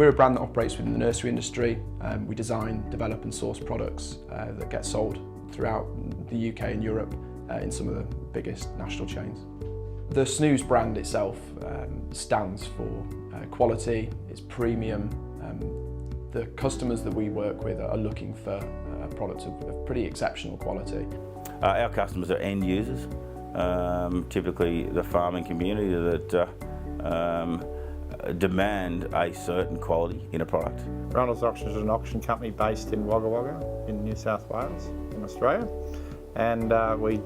We're a brand that operates within the nursery industry. We design, develop and source products that get sold throughout the UK and Europe in some of the biggest national chains. The Snooze brand itself stands for quality, it's premium. The customers that we work with are looking for products of pretty exceptional quality. Our customers are end users, typically the farming community that demand a certain quality in a product. Reynolds Auctions is an auction company based in Wagga Wagga in New South Wales in Australia, and we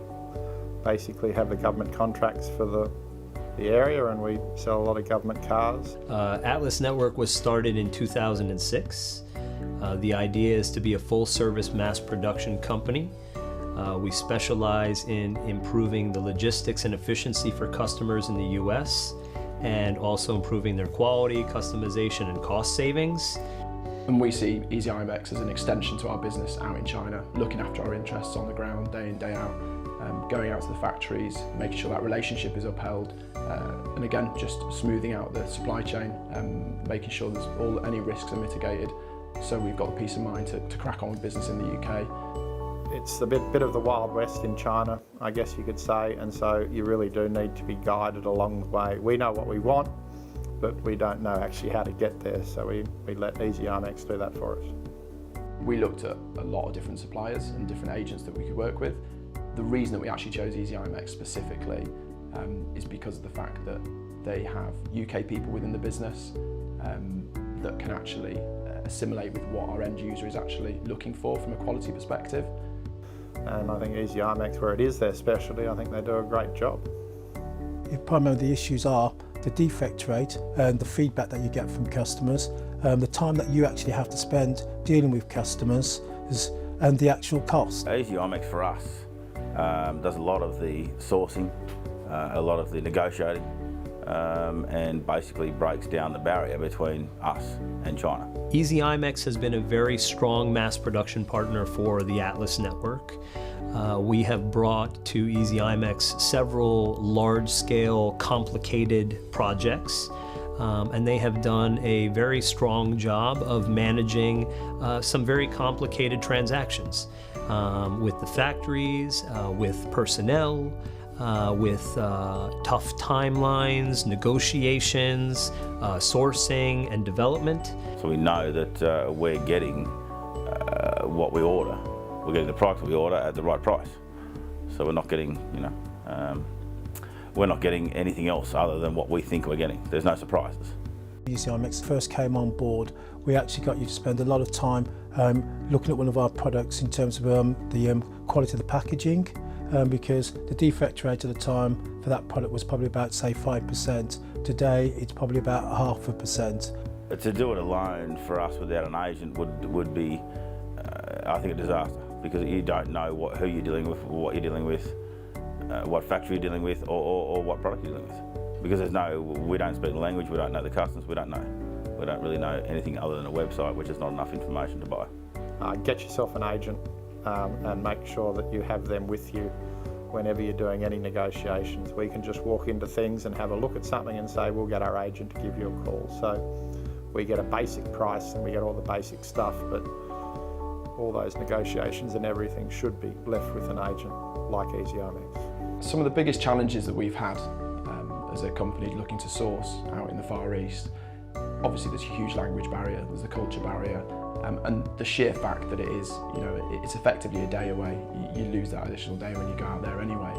basically have the government contracts for the area, and we sell a lot of government cars. Atlas Network was started in 2006. The idea is to be a full-service mass production company. We specialize in improving the logistics and efficiency for customers in the US and also improving their quality, customization and cost savings. And we see Easy Imex as an extension to our business out in China, looking after our interests on the ground day in, day out, going out to the factories, making sure that relationship is upheld, and again, just smoothing out the supply chain, making sure any risks are mitigated, so we've got the peace of mind to crack on with business in the UK. It's a bit of the Wild West in China, I guess you could say, and so you really do need to be guided along the way. We know what we want, but we don't know actually how to get there, so we let Easy Imex do that for us. We looked at a lot of different suppliers and different agents that we could work with. The reason that we actually chose Easy Imex specifically is because of the fact that they have UK people within the business that can actually assimilate with what our end user is actually looking for from a quality perspective. And I think Easy Imex, where it is their specialty, I think they do a great job. Primarily the issues are the defect rate and the feedback that you get from customers, the time that you actually have to spend dealing with customers, and the actual cost. Easy Imex for us does a lot of the sourcing, a lot of the negotiating, and basically breaks down the barrier between us and China. Easy Imex has been a very strong mass production partner for the Atlas Network. We have brought to Easy Imex several large-scale, complicated projects, and they have done a very strong job of managing some very complicated transactions with the factories, with personnel, with tough timelines, negotiations, sourcing and development. So we know that we're getting what we order. We're getting the products we order at the right price. So we're not getting, we're not getting anything else other than what we think we're getting. There's no surprises. Easy Imex first came on board, we actually got you to spend a lot of time looking at one of our products in terms of the quality of the packaging, because the defect rate at the time for that product was probably about, say, 5%. Today it's probably about 0.5%. To do it alone for us without an agent would be, I think, a disaster, because you don't know who you're dealing with, what you're dealing with, what factory you're dealing with, or what product you're dealing with. Because we don't speak the language, we don't know the customers, we don't really know anything other than a website, which is not enough information to buy. Get yourself an agent and make sure that you have them with you whenever you're doing any negotiations. We can just walk into things and have a look at something and say, we'll get our agent to give you a call. So we get a basic price and we get all the basic stuff, but all those negotiations and everything should be left with an agent like Easy Imex. Some of the biggest challenges that we've had as a company looking to source out in the Far East, obviously there's a huge language barrier, there's a culture barrier, and the sheer fact that it is, it's effectively a day away. You lose that additional day when you go out there anyway.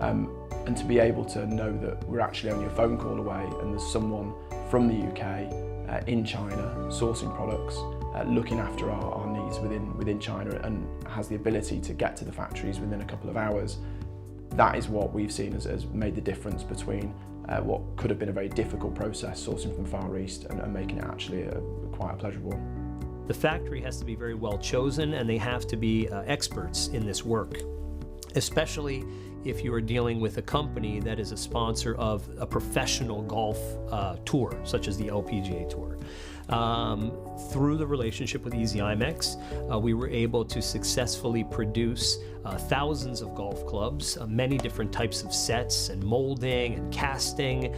And to be able to know that we're actually only a phone call away and there's someone from the UK in China sourcing products, looking after our needs within China, and has the ability to get to the factories within a couple of hours, that is what we've seen as made the difference between what could have been a very difficult process sourcing from Far East and making it actually quite a pleasurable one. The factory has to be very well chosen, and they have to be experts in this work, especially if you are dealing with a company that is a sponsor of a professional golf tour, such as the LPGA Tour. Through the relationship with Easy Imex, we were able to successfully produce thousands of golf clubs, many different types of sets and molding and casting,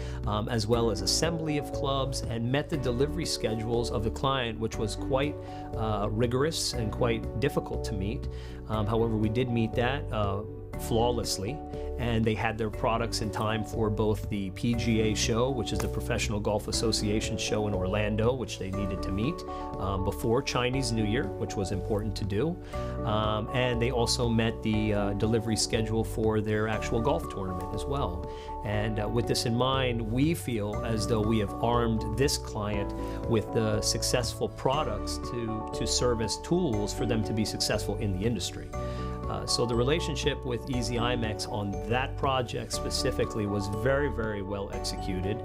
as well as assembly of clubs, and met the delivery schedules of the client, which was quite rigorous and quite difficult to meet. However, we did meet that flawlessly, and they had their products in time for both the PGA show, which is the Professional Golf Association show in Orlando, which they needed to meet before Chinese New Year, which was important to do. And they also met the delivery schedule for their actual golf tournament as well. And with this in mind, we feel as though we have armed this client with the successful products to serve as tools for them to be successful in the industry. So the relationship with Easy Imex on that project specifically was very, very well executed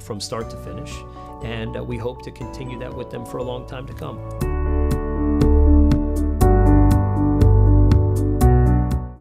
from start to finish, and we hope to continue that with them for a long time to come.